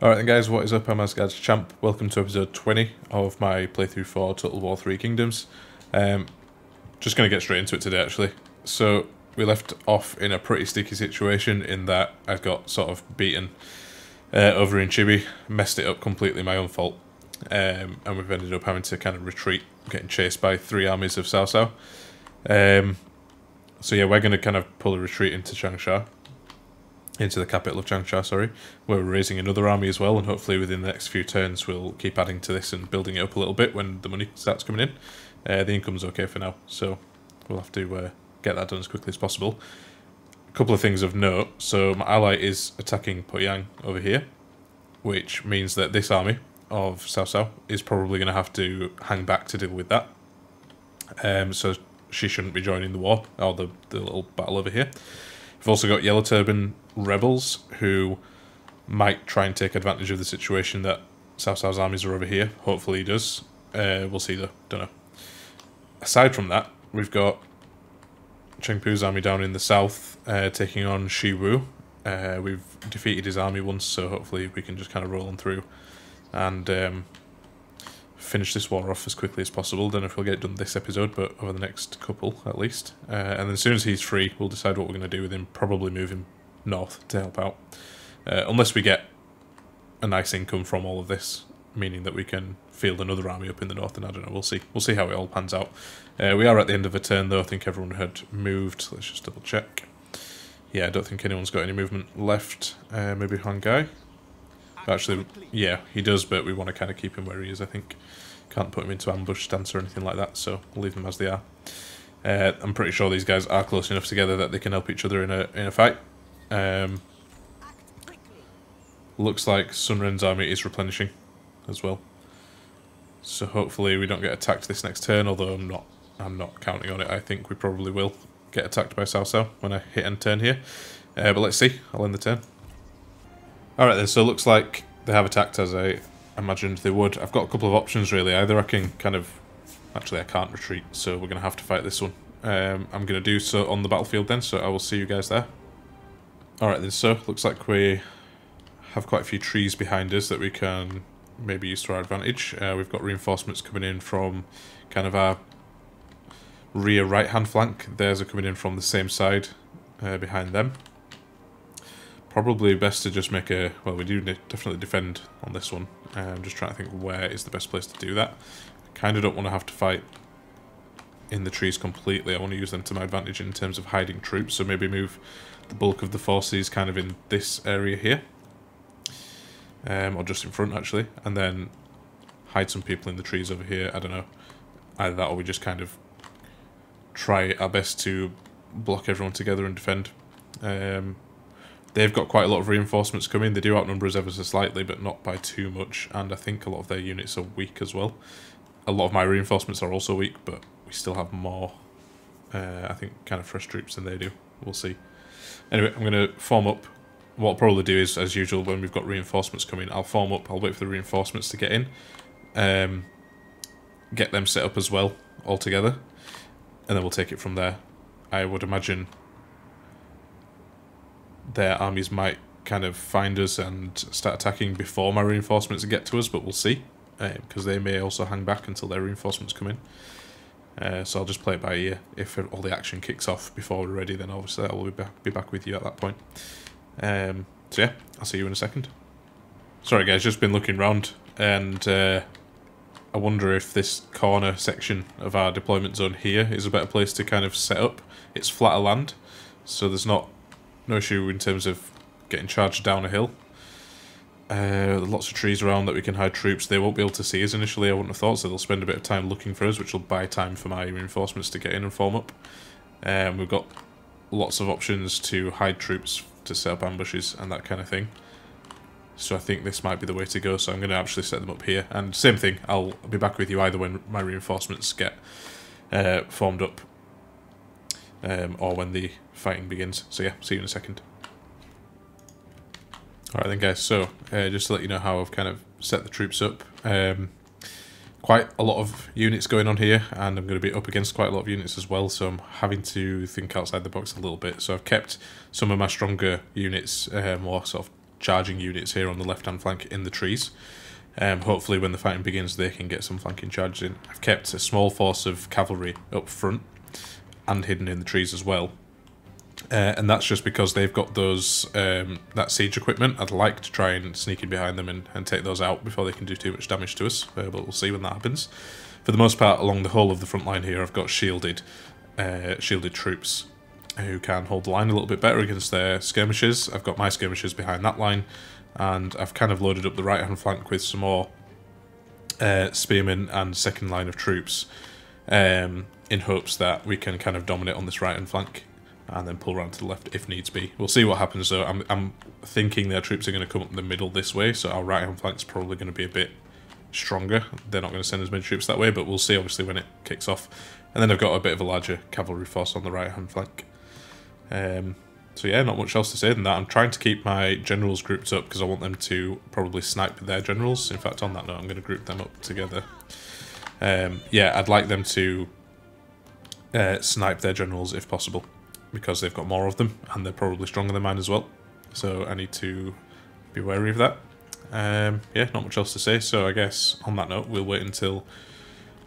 Alright then guys, what is up? I'm AsgardsChamp. Welcome to episode 20 of my playthrough for Total War 3 Kingdoms. Just going to get straight into it today actually. So we left off in a pretty sticky situation in that I got sort of beaten over in Chibi, messed it up completely, my own fault. And we've ended up having to kind of retreat, getting chased by 3 armies of Cao Cao. So yeah, we're going to kind of pull a retreat into Changsha. Into the capital of Changsha, sorry, where we're raising another army as well, and hopefully within the next few turns we'll keep adding to this and building it up a little bit when the money starts coming in. The income's okay for now, so we'll have to get that done as quickly as possible. A couple of things of note. So my ally is attacking Poyang over here, which means that this army of Cao Cao is probably going to have to hang back to deal with that. So she shouldn't be joining the war, or the little battle over here. We've also got Yellow Turban rebels who might try and take advantage of the situation that Cao Cao's armies are over here. Hopefully he does. We'll see though, don't know. Aside from that, we've got Chengpu's army down in the south taking on Shi Wu. We've defeated his army once, so hopefully we can just kind of roll on through and finish this war off as quickly as possible. Don't know if we'll get it done this episode, but over the next couple at least. And then as soon as he's free, we'll decide what we're going to do with him. Probably move him north to help out. Unless we get a nice income from all of this, meaning that we can field another army up in the north, and I don't know, we'll see. We'll see how it all pans out. We are at the end of a turn though. I think everyone had moved. Let's just double check. Yeah, I don't think anyone's got any movement left. Maybe Huang Gai? Actually, yeah, he does, but we want to kind of keep him where he is, I think. Can't put him into ambush stance or anything like that, so we'll leave them as they are. I'm pretty sure these guys are close enough together that they can help each other in a fight. Looks like Sun Ren's army is replenishing as well. So hopefully we don't get attacked this next turn, although I'm not counting on it. I think we probably will get attacked by Cao Cao when I hit end turn here. But let's see, I'll end the turn. Alright then, so it looks like they have attacked as I imagined they would. I've got a couple of options really. Either I can kind of... Actually I can't retreat, so we're going to have to fight this one. I'm going to do so on the battlefield then, so I will see you guys there. Alright then, so looks like we have quite a few trees behind us that we can maybe use to our advantage. We've got reinforcements coming in from kind of our rear right hand flank. Theirs are coming in from the same side behind them. Probably best to just make a... Well, we do definitely defend on this one. I'm just trying to think where is the best place to do that. I kind of don't want to have to fight in the trees completely. I want to use them to my advantage in terms of hiding troops. So maybe move the bulk of the forces kind of in this area here. Or just in front actually. And then hide some people in the trees over here. I don't know. Either that or we just kind of try our best to block everyone together and defend. They've got quite a lot of reinforcements coming. They do outnumber us ever so slightly, but not by too much. And I think a lot of their units are weak as well. A lot of my reinforcements are also weak, but we still have more, I think, kind of fresh troops than they do. We'll see. Anyway, I'm going to form up. What I'll probably do is, as usual, when we've got reinforcements coming, I'll form up. I'll wait for the reinforcements to get in. Get them set up as well, all together. And then we'll take it from there. I would imagine their armies might kind of find us and start attacking before my reinforcements get to us, but we'll see, because they may also hang back until their reinforcements come in. So I'll just play it by ear. If all the action kicks off before we're ready, then obviously I will be back with you at that point. So yeah, I'll see you in a second. Sorry guys, just been looking around, and I wonder if this corner section of our deployment zone here is a better place to kind of set up. It's flatter land, so there's no issue in terms of getting charged down a hill. Lots of trees around that we can hide troops. They won't be able to see us initially, I wouldn't have thought, so they'll spend a bit of time looking for us, which will buy time for my reinforcements to get in and form up. We've got lots of options to hide troops, to set up ambushes and that kind of thing. So I think this might be the way to go, so I'm going to actually set them up here. And same thing, I'll be back with you either when my reinforcements get formed up, or when the fighting begins. So yeah, see you in a second. Alright then guys, so just to let you know how I've kind of set the troops up. Quite a lot of units going on here, and I'm going to be up against quite a lot of units as well, so I'm having to think outside the box a little bit. So I've kept some of my stronger units more sort of charging units here on the left-hand flank in the trees. Hopefully when the fighting begins they can get some flanking charges in. I've kept a small force of cavalry up front and hidden in the trees as well. And that's just because they've got those that siege equipment. I'd like to try and sneak in behind them and take those out before they can do too much damage to us, but we'll see when that happens. For the most part, along the whole of the front line here, I've got shielded troops who can hold the line a little bit better against their skirmishers. I've got my skirmishers behind that line, and I've kind of loaded up the right-hand flank with some more spearmen and second line of troops in hopes that we can kind of dominate on this right-hand flank and then pull around to the left if needs be. We'll see what happens though. I'm thinking their troops are going to come up the middle this way, so our right-hand flank's probably going to be a bit stronger. They're not going to send as many troops that way, but we'll see obviously when it kicks off. And then I've got a bit of a larger cavalry force on the right-hand flank. So yeah, not much else to say than that. I'm trying to keep my generals grouped up because I want them to probably snipe their generals. In fact, on that note, I'm going to group them up together. Yeah, I'd like them to snipe their generals if possible, because they've got more of them and they're probably stronger than mine as well. So I need to be wary of that. Yeah, not much else to say. So I guess on that note, we'll wait until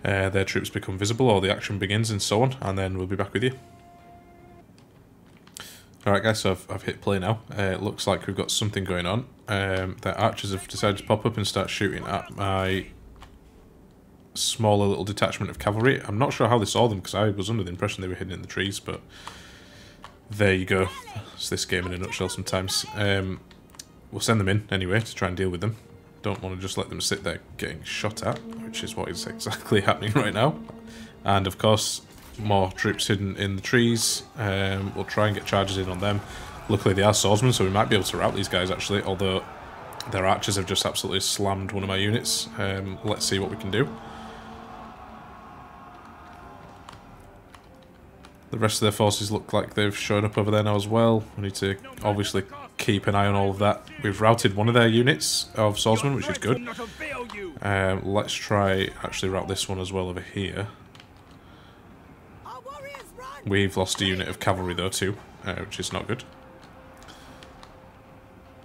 their troops become visible or the action begins and so on, and then we'll be back with you. Alright guys, so I've hit play now. It looks like we've got something going on. Their archers have decided to pop up and start shooting at my smaller little detachment of cavalry. I'm not sure how they saw them because I was under the impression they were hidden in the trees, but there you go. It's this game in a nutshell sometimes. We'll send them in anyway to try and deal with them. Don't want to just let them sit there getting shot at, which is what is exactly happening right now. And of course, more troops hidden in the trees. We'll try and get charges in on them. Luckily they are swordsmen, so we might be able to rout these guys actually, although their archers have just absolutely slammed one of my units. Let's see what we can do. The rest of their forces look like they've shown up over there now as well. We need to obviously keep an eye on all of that. We've routed one of their units of swordsmen, which is good. Let's try actually rout this one as well over here. We've lost a unit of cavalry though too, which is not good.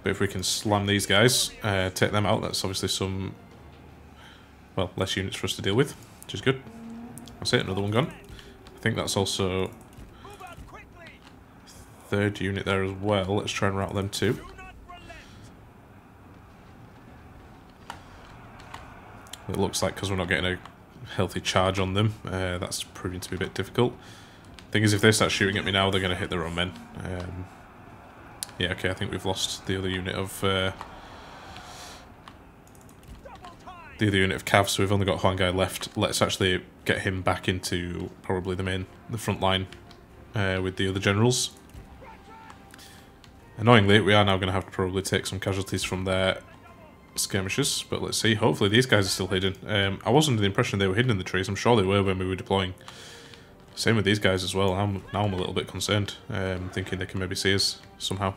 But if we can slam these guys, take them out, that's obviously some, well, less units for us to deal with, which is good. That's it, another one gone. I think that's also third unit there as well. Let's try and rout them too. It looks like because we're not getting a healthy charge on them, that's proving to be a bit difficult. Thing is, if they start shooting at me now, they're going to hit their own men. Yeah, okay, I think we've lost the other unit of cav, so we've only got one guy left. Let's actually get him back into probably the front line with the other generals. Annoyingly, we are now going to have to probably take some casualties from their skirmishers, but let's see. Hopefully these guys are still hidden. I was under the impression they were hidden in the trees. I'm sure they were when we were deploying. Same with these guys as well. Now I'm a little bit concerned, thinking they can maybe see us somehow.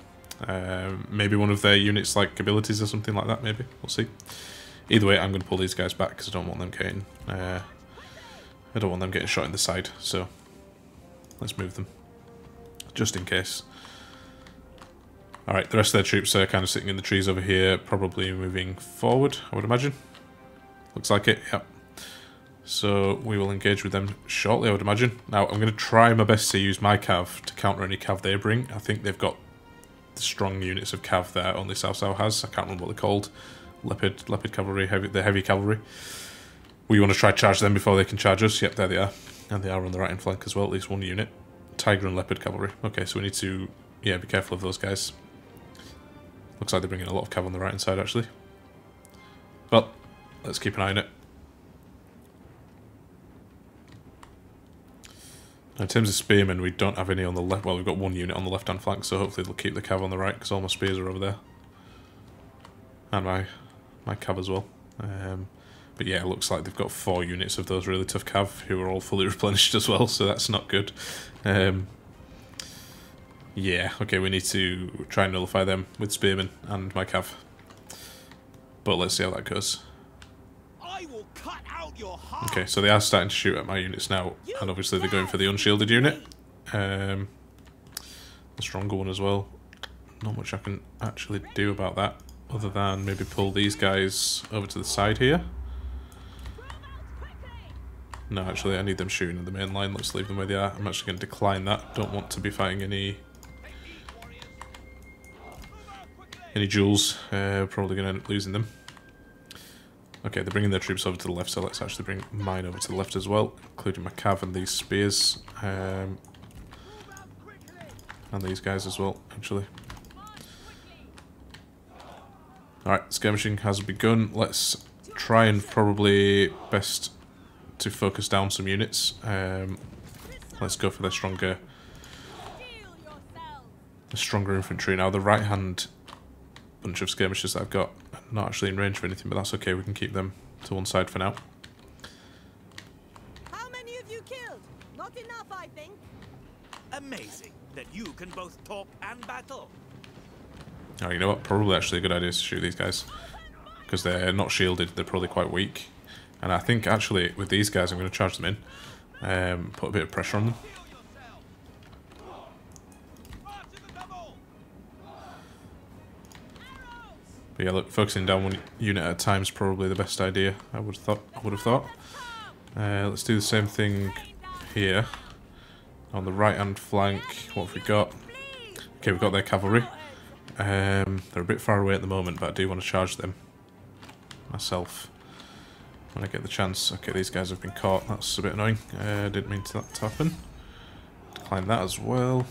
Maybe one of their units like abilities or something like that, maybe. We'll see. Either way, I'm going to pull these guys back because I don't want them getting shot in the side, so let's move them, just in case. Alright, the rest of their troops are kind of sitting in the trees over here, probably moving forward, I would imagine. Looks like it, yep. So we will engage with them shortly, I would imagine. Now, I'm going to try my best to use my cav to counter any cav they bring. I think they've got the strong units of cav there only Cao Cao has. I can't remember what they're called. Leopard cavalry, the heavy cavalry. We want to try to charge them before they can charge us. Yep, there they are. And they are on the right-hand flank as well, at least one unit. Tiger and leopard cavalry. Okay, so we need to, yeah, be careful of those guys. Looks like they're bringing a lot of cav on the right-hand side, actually. Well, let's keep an eye on it. In terms of spearmen, we don't have any on the left. Well, we've got one unit on the left-hand flank, so hopefully they'll keep the cav on the right, because all my spears are over there. And my cav as well. But yeah, it looks like they've got 4 units of those really tough cav, who are all fully replenished as well, so that's not good. Yeah, okay, we need to try and nullify them with spearmen and my cav. But let's see how that goes. Okay, so they are starting to shoot at my units now, and obviously they're going for the unshielded unit. The stronger one as well. not much I can actually do about that, other than maybe pull these guys over to the side here. No, actually, I need them shooting at the main line. Let's leave them where they are. I'm actually going to decline that. Don't want to be fighting any duels. Probably going to end up losing them. Okay, they're bringing their troops over to the left, so let's actually bring mine over to the left as well, including my cav and these spears. And these guys as well, actually. Alright, skirmishing has begun. Let's try and probably best to focus down some units. Let's go for the stronger infantry. Now the right hand bunch of skirmishers that I've got are not actually in range for anything, but that's okay, we can keep them to one side for now. How many of you killed? Not enough, I think. Amazing that you can both talk and battle. Oh, you know what? Probably actually a good idea to shoot these guys, because they're not shielded, they're probably quite weak. And I think actually with these guys I'm going to charge them in, put a bit of pressure on them. But yeah, look, focusing down one unit at a time is probably the best idea, I would have thought. Let's do the same thing here. On the right hand flank, what have we got? Okay, we've got their cavalry. They're a bit far away at the moment, but I do want to charge them myself when I get the chance. Okay, these guys have been caught. That's a bit annoying. Didn't mean that to happen. Decline that as well.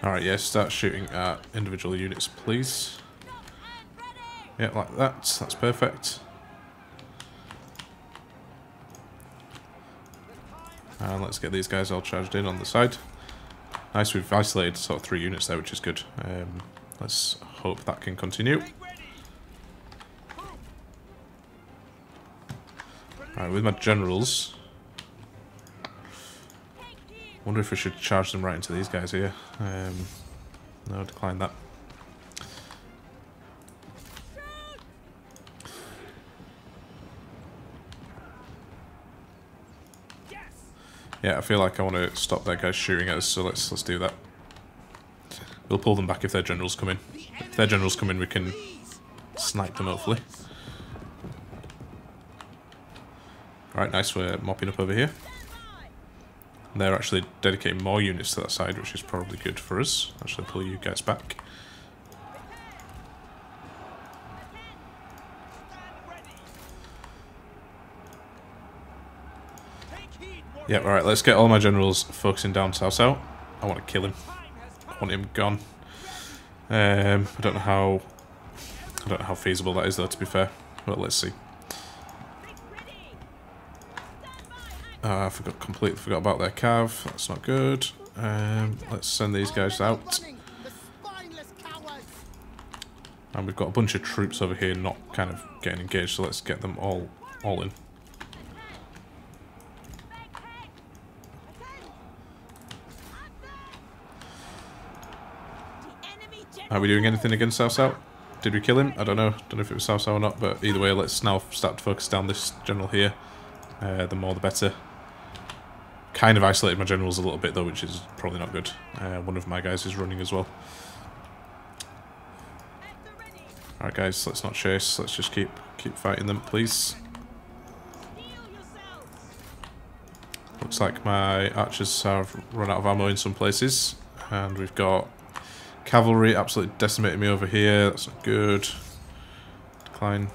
Alright, yeah, start shooting at individual units, please. Yeah, like that. That's perfect. And let's get these guys all charged in on the side. Nice, we've isolated sort of 3 units there, which is good. Let's hope that can continue. Alright, with my generals, wonder if we should charge them right into these guys here. No, decline that. Yeah, I feel like I want to stop that guy shooting at us, so let's do that. We'll pull them back if their generals come in. If their generals come in, we can snipe them, hopefully. Alright, nice, we're mopping up over here. And they're actually dedicating more units to that side, which is probably good for us. Actually, pull you guys back. Yep, alright, let's get all my generals focusing down south. I want to kill him. I want him gone. I don't know how feasible that is though, to be fair. But let's see. I completely forgot about their cav. That's not good. Let's send these guys out. And we've got a bunch of troops over here not kind of getting engaged, so let's get them all in. Are we doing anything against South? Did we kill him? I don't know. Don't know if it was South or not, but either way, let's now start to focus down this general here. The more the better. Kind of isolated my generals a little bit though, which is probably not good. One of my guys is running as well. Alright guys, let's not chase. Let's just keep fighting them, please. Looks like my archers have run out of ammo in some places. And we've got cavalry absolutely decimating me over here. That's not good. Decline.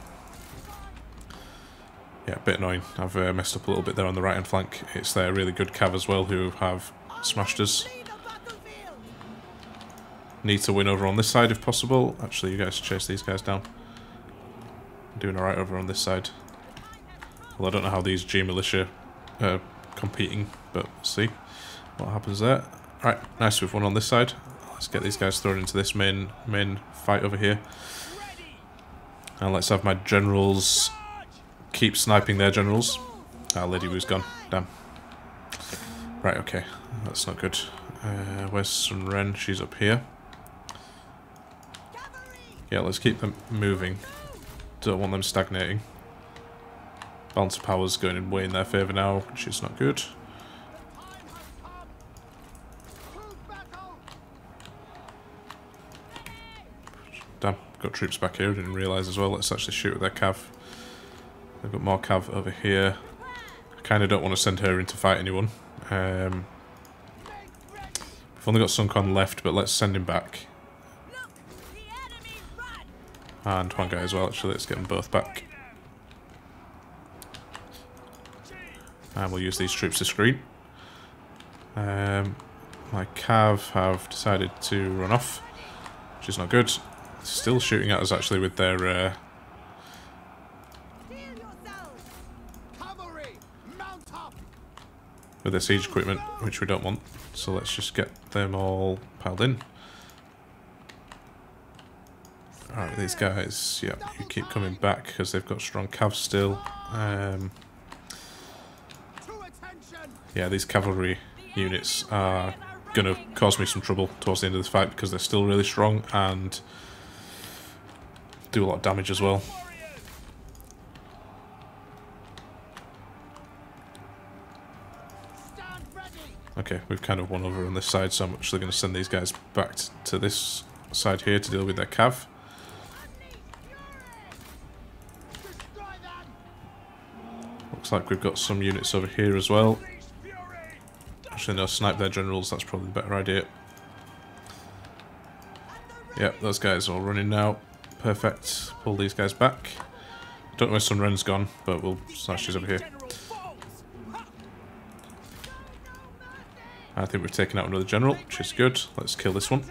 Yeah, a bit annoying. I've messed up a little bit there on the right hand flank. It's their really good cav as well who have smashed us. Need to win over on this side if possible. Actually, you guys chase these guys down. I'm doing alright over on this side. Well, I don't know how these G militia are competing, but we'll see what happens there. Alright, nice, we've won on this side. Let's get these guys thrown into this main fight over here. And let's have my generals keep sniping their generals. Ah, Lady Wu's gone. Damn. Right, okay. That's not good. Where's Sun Jian? She's up here. Yeah, let's keep them moving. Don't want them stagnating. Balance of power's going way in their favour now, which is not good. damn, got troops back here, didn't realise as well. Let's actually shoot at their cav. They've got more cav over here. I kind of don't want to send her in to fight anyone. We've only got Sun Quan left, but let's send him back. And one guy as well, actually, let's get them both back. And we'll use these troops to screen. My cav have decided to run off, which is not good. Still shooting at us actually with their siege equipment, which we don't want. So let's just get them all piled in. Alright, these guys, yeah, you keep coming back because they've got strong cav still. Yeah, these cavalry units are going to cause me some trouble towards the end of this fight because they're still really strong and do a lot of damage as well. Okay, we've kind of won over on this side, so I'm actually going to send these guys back to this side here to deal with their cav. Looks like we've got some units over here as well. Actually, no, snipe their generals, that's probably the better idea. Yep, those guys are all running now. Perfect. Pull these guys back. Don't know where Sun Ren's gone, but we'll slash these over here. I think we've taken out another general, which is good. Let's kill this one.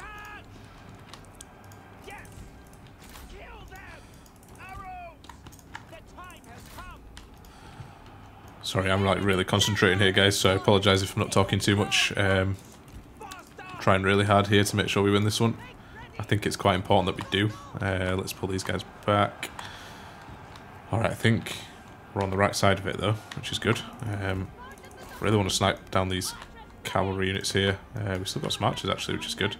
Sorry, I'm like really concentrating here, guys, so I apologise if I'm not talking too much. Trying really hard here to make sure we win this one. I think it's quite important that we do. Let's pull these guys back. Alright, I think we're on the right side of it though, which is good. Really want to snipe down these cavalry units here. We've still got some archers actually, which is good.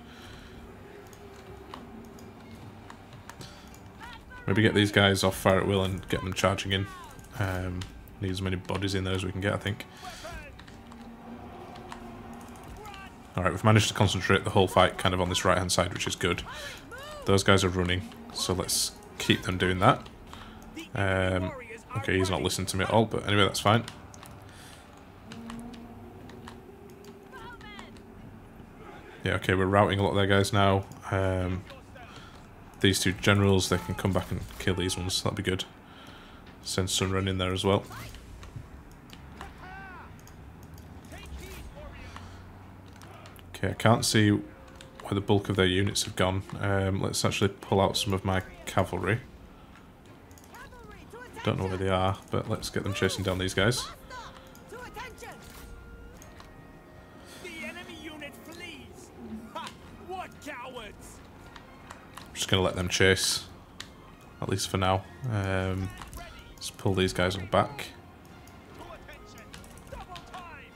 Maybe get these guys off fire at will and get them charging in. Need as many bodies in there as we can get, I think. Alright, we've managed to concentrate the whole fight kind of on this right hand side, which is good. Those guys are running, so let's keep them doing that. Okay, he's not listening to me at all, but anyway, that's fine. Yeah, okay, we're routing a lot of their guys now. These two generals, they can come back and kill these ones, that'd be good. Send Sun Ren in there as well. Okay, I can't see where the bulk of their units have gone. Let's actually pull out some of my cavalry. Don't know where they are, but let's get them chasing down these guys. I'm just going to let them chase, at least for now. Let's pull these guys all back.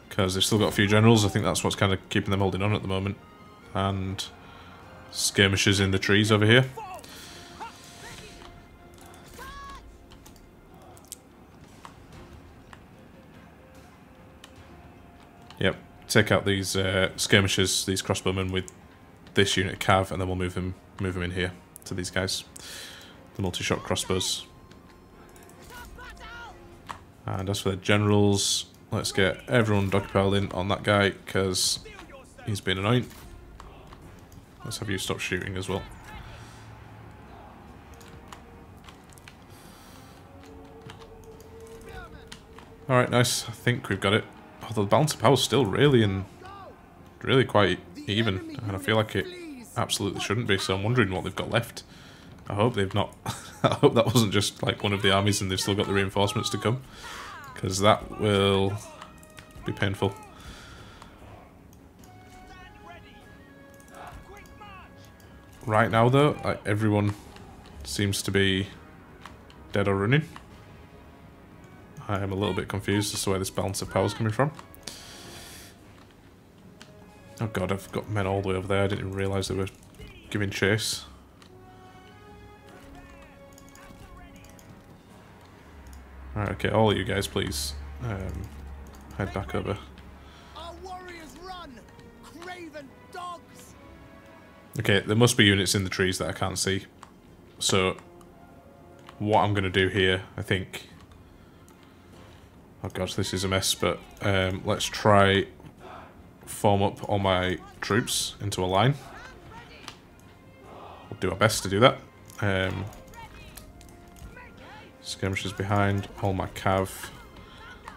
Because they've still got a few generals, I think that's what's kind of keeping them holding on at the moment. And skirmishes in the trees over here. Yep, take out these skirmishers, these crossbowmen with this unit of cav, and then we'll move him in here to these guys. The multi-shot crossbows. And as for the generals, let's get everyone dogpiled in on that guy, because he's been annoying. Let's have you stop shooting as well. Alright, nice. I think we've got it. Although the balance of power is still really quite even, and I feel like it absolutely shouldn't be, so I'm wondering what they've got left. I hope they've not... I hope that wasn't just like one of the armies and they've still got the reinforcements to come, because that will be painful. Right now though, like, everyone seems to be dead or running. I am a little bit confused as to where this balance of power is coming from. Oh god, I've got men all the way over there. I didn't even realise they were giving chase. Alright, okay, all of you guys please head back over. Our warriors run, craven dogs. Okay, there must be units in the trees that I can't see. So what I'm going to do here, I think... Oh gosh, this is a mess, but let's try form up all my troops into a line. We'll do our best to do that. Skirmishers behind, all my cav.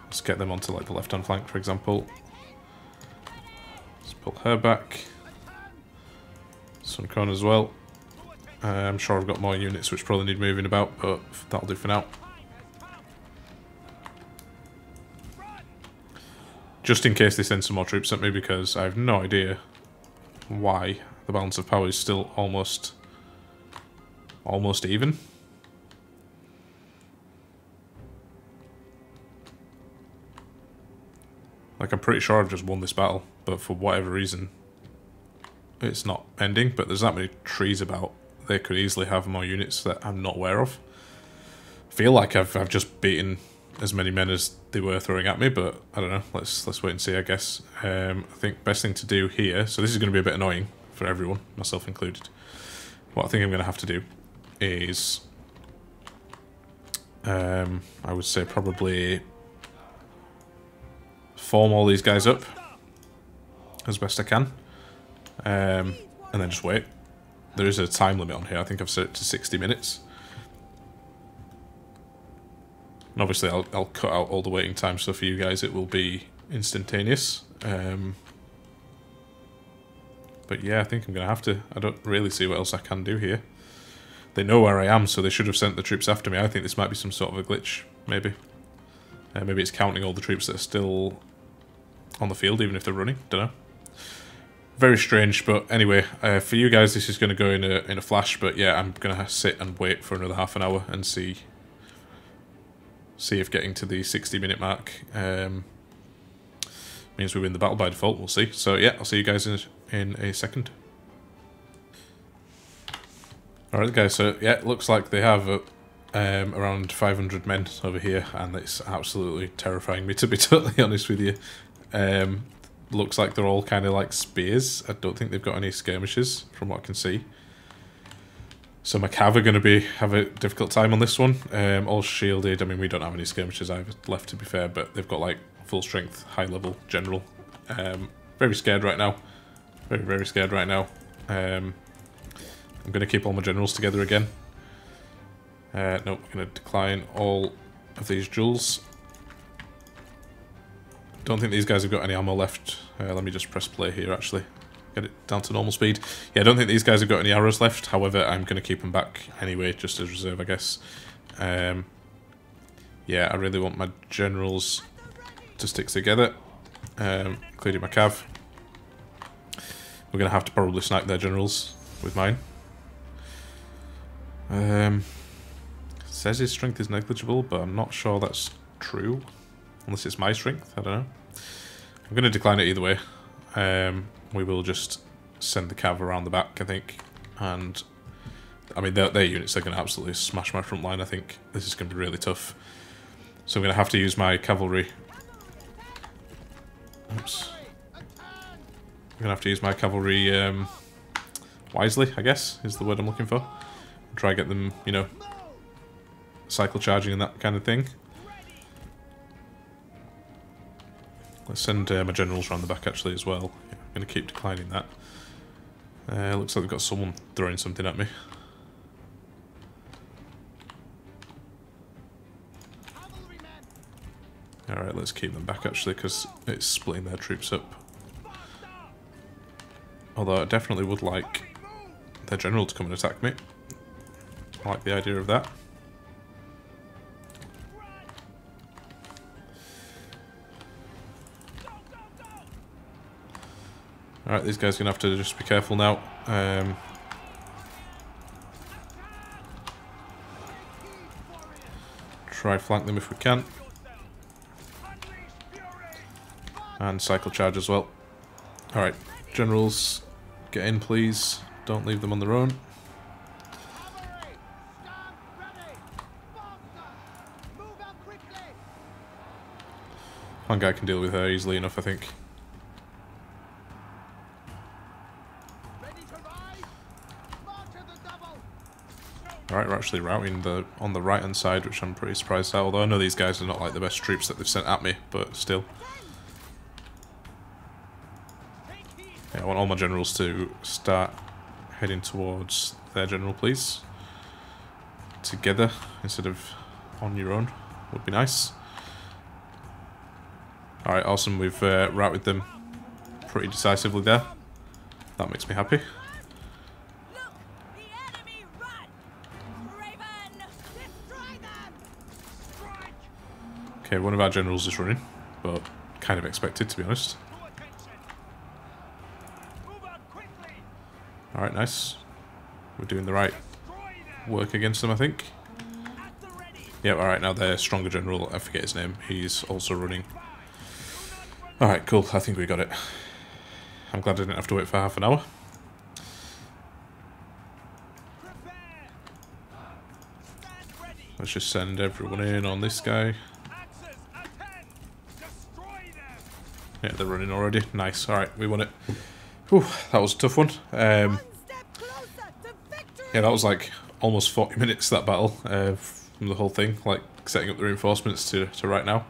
Let's get them onto like the left-hand flank, for example. Let's pull her back. Sun Jian as well. I'm sure I've got more units which probably need moving about, but that'll do for now. Just in case they send some more troops at me, because I have no idea why the balance of power is still almost even. Like, I'm pretty sure I've just won this battle, but for whatever reason, it's not ending. But there's that many trees about, they could easily have more units that I'm not aware of. I feel like I've just beaten as many men as they were throwing at me, but I don't know. Let's wait and see, I guess. I think best thing to do here, so this is going to be a bit annoying for everyone, myself included. What I think I'm going to have to do is, I would say probably form all these guys up as best I can, and then just wait. There is a time limit on here. I think I've set it to 60 minutes. And obviously I'll cut out all the waiting time, so for you guys it will be instantaneous. But yeah, I think I'm going to have to. I don't really see what else I can do here. They know where I am, so they should have sent the troops after me. I think this might be some sort of a glitch, maybe. Maybe it's counting all the troops that are still on the field, even if they're running. Don't know. Very strange, but anyway, for you guys this is going to go in a flash, but yeah, I'm going to sit and wait for another half an hour and see if getting to the 60-minute mark means we win the battle by default. We'll see. So yeah, I'll see you guys in a second. Alright guys, so yeah, it looks like they have around 500 men over here, and it's absolutely terrifying me, to be totally honest with you. Looks like they're all kind of like spears. I don't think they've got any skirmishes from what I can see. So my cav are going to have a difficult time on this one. All shielded. I mean, we don't have any skirmishes either left, to be fair, but they've got like full strength, high level general. Very scared right now. Very, very scared right now. I'm going to keep all my generals together again. Nope, I'm going to decline all of these duels. Don't think these guys have got any ammo left. Let me just press play here, actually. Get it down to normal speed. Yeah, I don't think these guys have got any arrows left. However, I'm going to keep them back anyway, just as reserve, I guess. Yeah, I really want my generals to stick together, including my cav. We're going to have to probably snipe their generals with mine. Says his strength is negligible, but I'm not sure that's true. Unless it's my strength, I don't know. I'm going to decline it either way. We will just send the cav around the back, I think. And, I mean, their units are going to absolutely smash my front line, I think. This is going to be really tough. So I'm going to have to use my cavalry. Oops. I'm going to have to use my cavalry wisely, I guess, is the word I'm looking for. Try and get them, you know, cycle charging and that kind of thing. Let's send my generals around the back actually as well. Yeah, I'm going to keep declining that. Looks like we've got someone throwing something at me. Alright, let's keep them back actually, because it's splitting their troops up. Although I definitely would like their general to come and attack me. I like the idea of that. Alright, these guys are going to have to just be careful now. Try flank them if we can. And cycle charge as well. Alright, generals, get in please. Don't leave them on their own. One guy can deal with her easily enough, I think. Alright, we're actually routing on the right hand side, which I'm pretty surprised at, although I know these guys are not like the best troops that they've sent at me, but still. Yeah, I want all my generals to start heading towards their general, please. Together, instead of on your own, would be nice. Alright, awesome, we've routed them pretty decisively there. That makes me happy. Okay, one of our generals is running, but kind of expected, to be honest. Alright, nice. We're doing the right work against them, I think. Yep, alright, now their stronger general, I forget his name, he's also running. Alright, cool, I think we got it. I'm glad I didn't have to wait for half an hour. Let's just send everyone in on this guy. Yeah, they're running already. Nice. Alright, we won it. Whew, that was a tough one. Yeah, that was like almost 40 minutes, that battle, from the whole thing, like setting up the reinforcements to right now.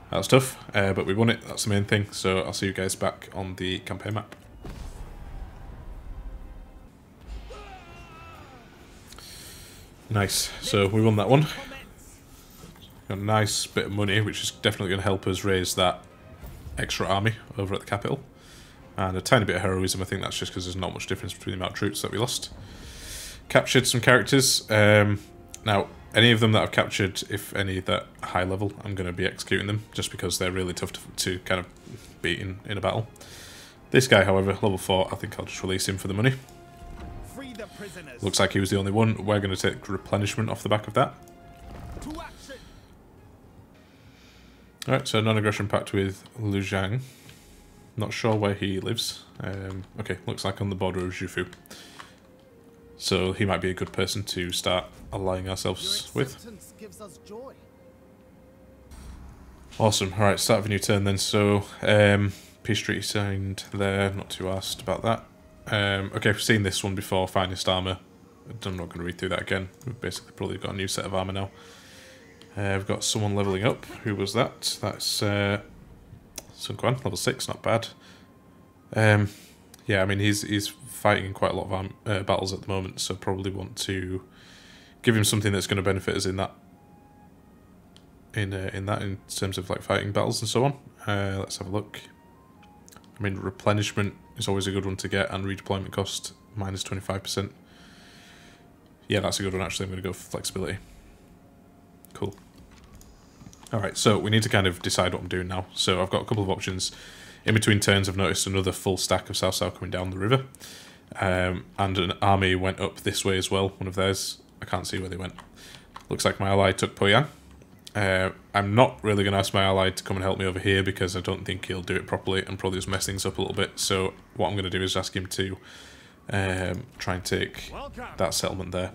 That was tough, but we won it. That's the main thing. So I'll see you guys back on the campaign map. Nice. So we won that one. Got a nice bit of money, which is definitely going to help us raise that extra army over at the capital, and a tiny bit of heroism. I think that's just because there's not much difference between the amount of troops that we lost. Captured some characters. Now, any of them that I've captured, if any that are high level, I'm going to be executing them, just because they're really tough to kind of beat in a battle. This guy, however, level 4, I think I'll just release him for the money. Looks like he was the only one. We're going to take replenishment off the back of that. Alright, so non-aggression pact with Lu Zhang. Not sure where he lives. Okay, looks like on the border of Zhufu. So he might be a good person to start allying ourselves with. Awesome. Alright, start of a new turn then. So, peace treaty signed there. Not too asked about that. Okay, we've seen this one before. Finest armour. I'm not going to read through that again. We've basically probably got a new set of armour now. We've got someone levelling up. Who was that? That's Sun Jian, level 6, not bad. Yeah, I mean he's fighting in quite a lot of battles at the moment, so probably want to give him something that's going to benefit us in that. In terms of like fighting battles and so on. Let's have a look. I mean, replenishment is always a good one to get, and redeployment cost minus 25%. Yeah, that's a good one actually. I'm going to go for flexibility. Cool. Alright, so we need to kind of decide what I'm doing now. So I've got a couple of options. In between turns I've noticed another full stack of Cao coming down the river. And an army went up this way as well, one of theirs. I can't see where they went. Looks like my ally took Poyang. I'm not really going to ask my ally to come and help me over here because I don't think he'll do it properly and probably just mess things up a little bit. So what I'm going to do is ask him to try and take that settlement there.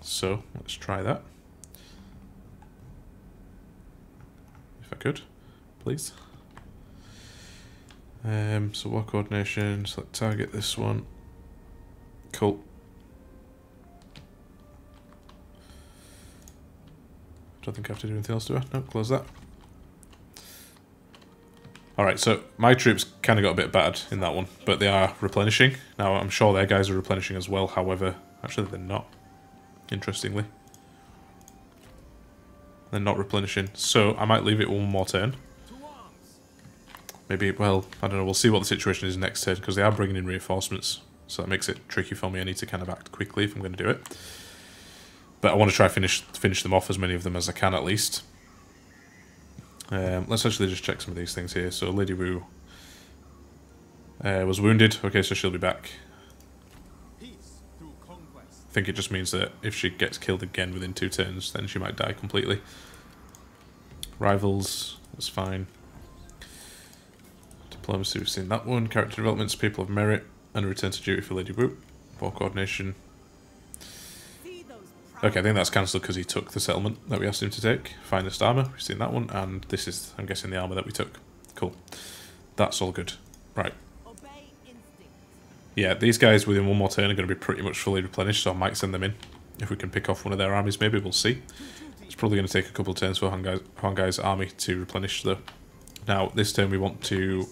So let's try that. If I could, please. So war coordination, so let's target this one. Cool. Don't think I have to do anything else, do I? No, close that. Alright, so my troops kind of got a bit bad in that one, but they are replenishing. Now, I'm sure their guys are replenishing as well, however, actually they're not, interestingly. They're not replenishing, so I might leave it one more turn. Maybe, well, I don't know, we'll see what the situation is next turn, because they are bringing in reinforcements, so that makes it tricky for me. I need to kind of act quickly if I'm going to do it. But I want to try finish them off, as many of them as I can at least. Let's actually just check some of these things here. So Lady Wu was wounded. Okay, so she'll be back. I think it just means that if she gets killed again within 2 turns, then she might die completely. Rivals, that's fine. Diplomacy, we've seen that one. Character developments, people of merit, and return to duty for Lady Wu. War coordination. Okay, I think that's cancelled because he took the settlement that we asked him to take. Finest armour, we've seen that one, and this is, I'm guessing, the armour that we took. Cool. That's all good. Right. Yeah, these guys within one more turn are going to be pretty much fully replenished, so I might send them in. if we can pick off one of their armies, maybe we'll see. It's probably going to take a couple of turns for Huang Gai's army to replenish though. Now, this turn we want to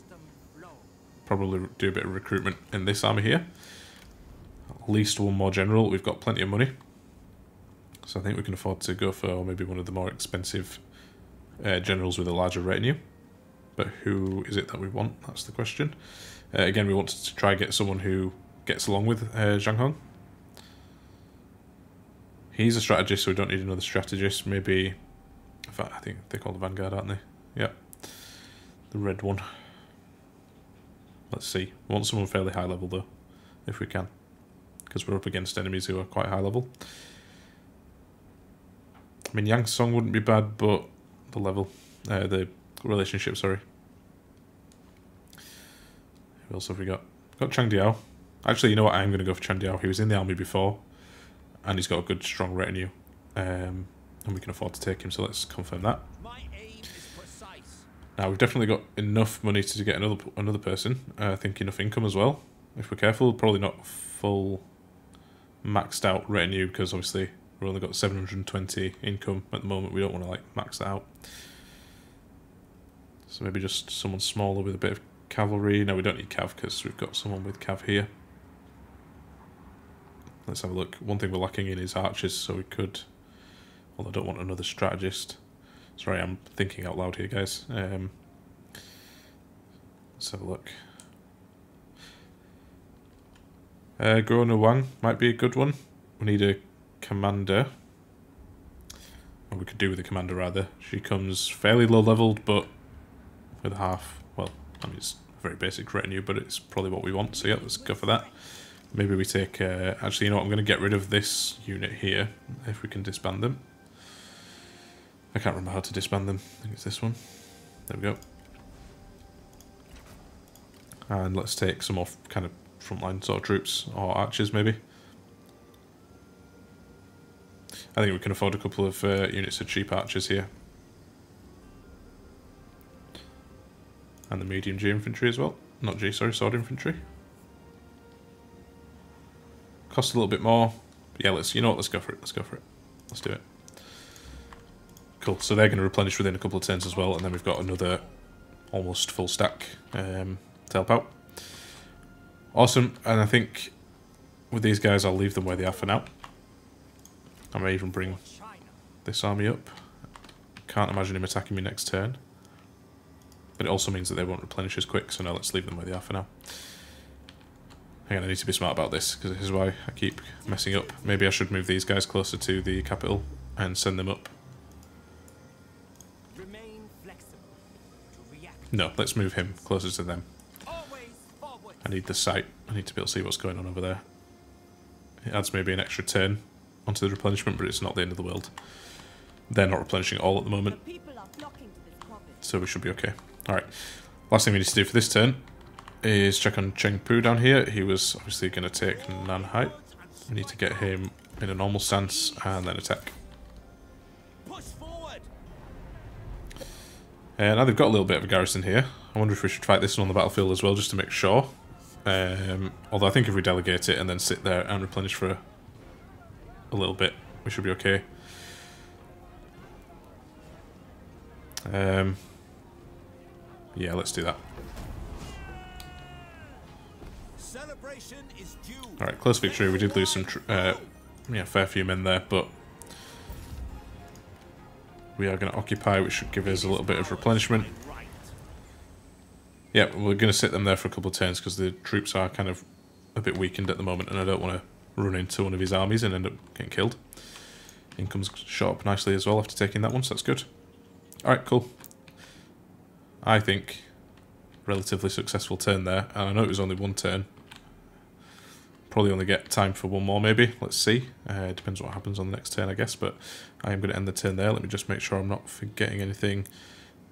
probably do a bit of recruitment in this army here. At least one more general. We've got plenty of money. So I think we can afford to go for maybe one of the more expensive generals with a larger retinue. But who is it that we want? That's the question. Again, we want to try and get someone who gets along with Zhang Hong. He's a strategist, so we don't need another strategist. Maybe, in fact, I think they're called the Vanguard, aren't they? Yeah. The red one. Let's see. We want someone fairly high level, though, if we can. Because we're up against enemies who are quite high level. I mean, Yang Song wouldn't be bad, but the level, the relationship, sorry. Who else have we got? Got Chang Diao. Actually, you know what? I'm going to go for Chang Diao. He was in the army before, and he's got a good, strong retinue. And we can afford to take him, so let's confirm that. Now, we've definitely got enough money to get another person. I think enough income as well. If we're careful, probably not full maxed out retinue, because obviously we've only got 720 income at the moment. We don't want to like max that out. So maybe just someone smaller with a bit of cavalry. No, we don't need cav because we've got someone with cav here. Let's have a look. One thing we're lacking in is archers, so we could... Well, I don't want another strategist. Sorry, I'm thinking out loud here, guys. Let's have a look. Guo Nu Wang might be a good one. We need a commander. Or we could do with a commander, rather. She comes fairly low leveled, but with half... Well, I mean, it's a very basic retinue, but it's probably what we want. So yeah, let's go for that. Maybe we take... actually, you know what? I'm going to get rid of this unit here, if we can disband them. I can't remember how to disband them. I think it's this one. There we go. And let's take some more kind of frontline sort of troops, or archers maybe. I think we can afford a couple of units of cheap archers here. And the medium G infantry as well. Not G, sorry, sword infantry. Cost a little bit more. But yeah, you know what, let's go for it, let's go for it. Let's do it. Cool, so they're going to replenish within a couple of turns as well, and then we've got another almost full stack to help out. Awesome, and I think with these guys I'll leave them where they are for now. I may even bring this army up. Can't imagine him attacking me next turn. But it also means that they won't replenish as quick, so now let's leave them where they are for now. Hang on, I need to be smart about this, because this is why I keep messing up. Maybe I should move these guys closer to the capital and send them up. No, let's move him closer to them. I need the sight. I need to be able to see what's going on over there. It adds maybe an extra turn onto the replenishment, but it's not the end of the world. They're not replenishing at all at the moment, so we should be okay. Alright, last thing we need to do for this turn is check on Cheng Pu down here. He was obviously going to take Nanhai. We need to get him in a normal stance and then attack. Now they've got a little bit of a garrison here. I wonder if we should fight this one on the battlefield as well, just to make sure. Although I think if we delegate it and then sit there and replenish for a little bit, we should be okay. Yeah, let's do that. Alright, close victory. We did lose some fair few men there, but we are going to occupy, which should give us a little bit of replenishment. Yeah, we're going to sit them there for a couple of turns because the troops are kind of a bit weakened at the moment, and I don't want to run into one of his armies and end up getting killed. Income's shot up nicely as well after taking that one, so that's good. Alright, cool. I think relatively successful turn there, and I know it was only one turn. Probably only get time for one more maybe, let's see. Depends what happens on the next turn I guess, but I am going to end the turn there. Let me just make sure I'm not forgetting anything.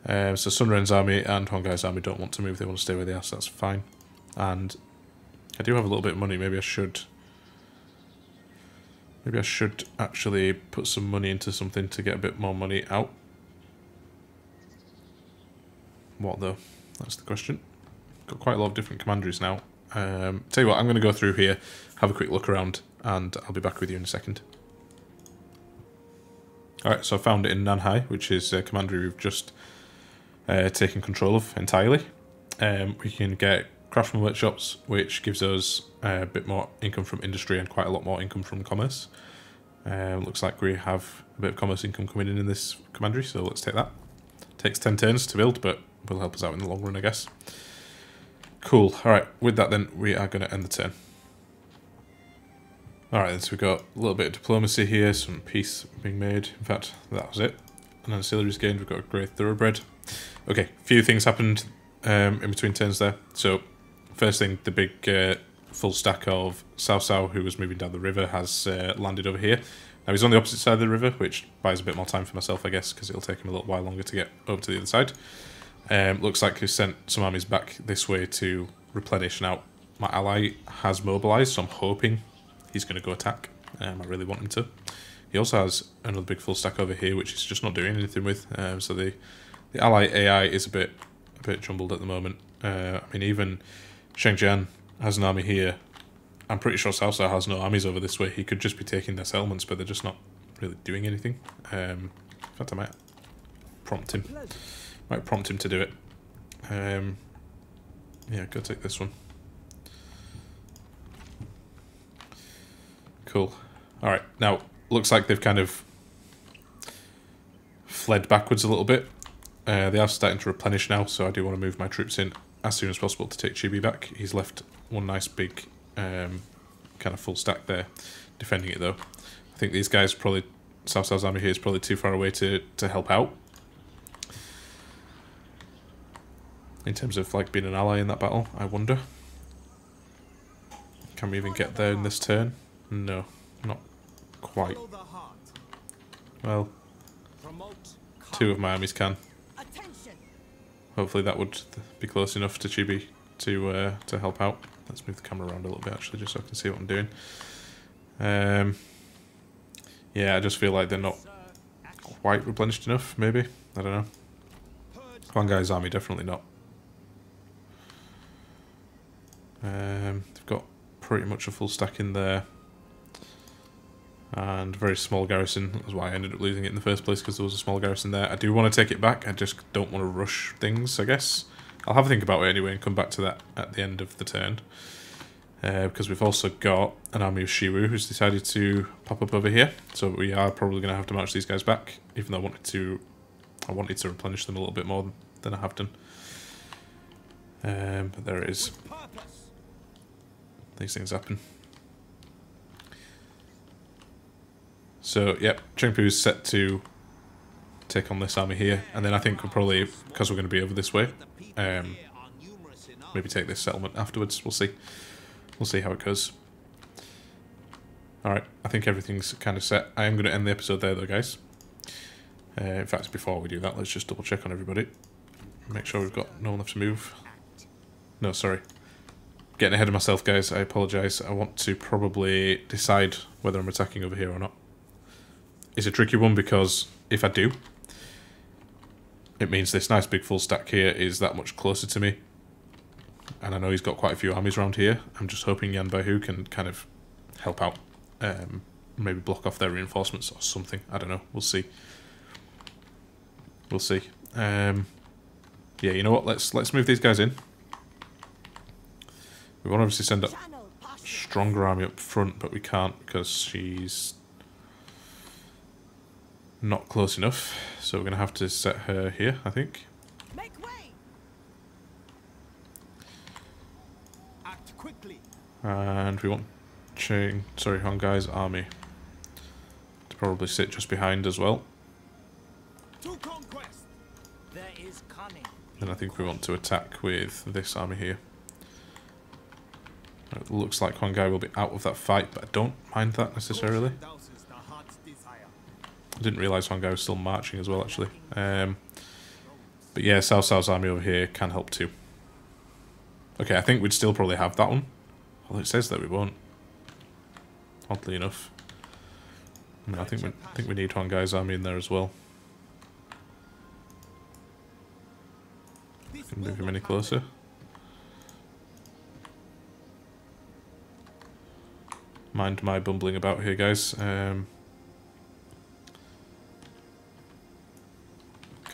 So Sun Ren's army and Huang Gai's army don't want to move, they want to stay where they are, so that's fine. And I do have a little bit of money, maybe I should actually put some money into something to get a bit more money out. What though? That's the question. Got quite a lot of different commanderies now. Tell you what, I'm going to go through here, have a quick look around, and I'll be back with you in a second. Alright, so I found it in Nanhai, which is a commandery we've just taken control of entirely. We can get craftsman workshops, which gives us a bit more income from industry and quite a lot more income from commerce. Looks like we have a bit of commerce income coming in this commandery, so let's take that. Takes 10 turns to build, but will help us out in the long run, I guess. Cool. Alright, with that then, we are going to end the turn. Alright, so we've got a little bit of diplomacy here, some peace being made. In fact, that was it. And then ancillaries gained, we've got a Grey Thoroughbred. Okay, a few things happened in between turns there. So, first thing, the big full stack of Cao Cao, who was moving down the river, has landed over here. Now he's on the opposite side of the river, which buys a bit more time for myself, I guess, because it'll take him a little while longer to get over to the other side. Looks like he's sent some armies back this way to replenish. Now, my ally has mobilised, so I'm hoping he's going to go attack. I really want him to. He also has another big full stack over here, which he's just not doing anything with. So the ally AI is a bit jumbled at the moment. I mean, even Sun Jian has an army here. I'm pretty sure Cao Cao has no armies over this way. He could just be taking their settlements, but they're just not really doing anything. In fact, I might prompt him. Might prompt him to do it. Yeah, go take this one. Cool. Alright, now, looks like they've kind of fled backwards a little bit. They are starting to replenish now, so I do want to move my troops in as soon as possible to take Chibi back. He's left one nice big kind of full stack there, defending it though. I think these guys probably, Cao Cao's army here is probably too far away to help out. In terms of like being an ally in that battle, I wonder. Can we even get there in this turn? No, not quite. Well, two of my armies can. Hopefully that would be close enough to Chibi to help out. Let's move the camera around a little bit actually, just so I can see what I'm doing. Yeah, I just feel like they're not quite replenished enough, maybe. I don't know. Huang Gai's army, definitely not. They've got pretty much a full stack in there. And very small garrison. That's why I ended up losing it in the first place, because there was a small garrison there. I do want to take it back, I just don't want to rush things, I guess. I'll have a think about it anyway and come back to that at the end of the turn. Because we've also got an army of Shiwu who's decided to pop up over here. So we are probably going to have to march these guys back, even though I wanted to replenish them a little bit more than I have done. But there it is. These things happen. So, yep, Chengpu's set to take on this army here, and then I think we'll probably, because we're going to be over this way, maybe take this settlement afterwards. We'll see. We'll see how it goes. Alright, I think everything's kind of set. I am going to end the episode there though, guys. In fact, before we do that, let's just double check on everybody. Make sure we've got no one left to move. No, sorry. Getting ahead of myself, guys. I apologise. I want to probably decide whether I'm attacking over here or not. It's a tricky one because if I do, it means this nice big full stack here is that much closer to me. And I know he's got quite a few armies around here. I'm just hoping Yan Baihu can kind of help out. Maybe block off their reinforcements or something. I don't know. We'll see. We'll see. Yeah, you know what? Let's move these guys in. We want to obviously send a stronger army up front, but we can't because she's not close enough. So we're going to have to set her here, I think. Make way. Act quickly. And we want Huang Gai's army to probably sit just behind as well. To conquest. There is cunning. Then I think we want to attack with this army here. It looks like Huang Gai will be out of that fight, but I don't mind that necessarily. I didn't realise Huang Gai was still marching as well, actually. But yeah, Cao Cao's army over here can help too. Okay, I think we'd still probably have that one. Although it says that we won't. Oddly enough. I mean, I think we need Huang Gai's army in there as well. Can move him any closer. Mind my bumbling about here, guys.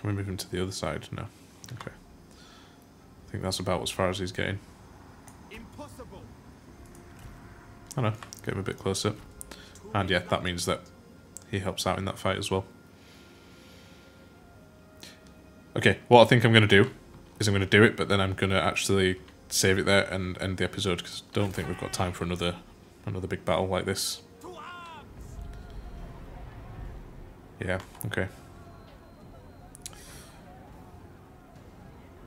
Can we move him to the other side? No. Okay. I think that's about as far as he's getting. Impossible. I know. Get him a bit closer. And yeah, that means that he helps out in that fight as well. Okay, what I think I'm going to do is I'm going to do it, but then I'm going to actually save it there and end the episode, because I don't think we've got time for another big battle like this. Yeah, okay.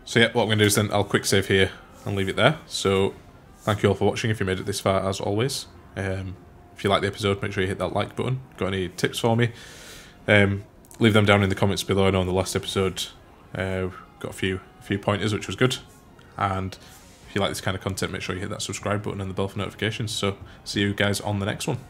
So yeah, what I'm going to do is then I'll quick save here and leave it there. So thank you all for watching if you made it this far, as always. If you like the episode, make sure you hit that like button. Got any tips for me? Leave them down in the comments below. I know in the last episode got a few pointers, which was good. And if you like this kind of content, make sure you hit that subscribe button and the bell for notifications. So see you guys on the next one.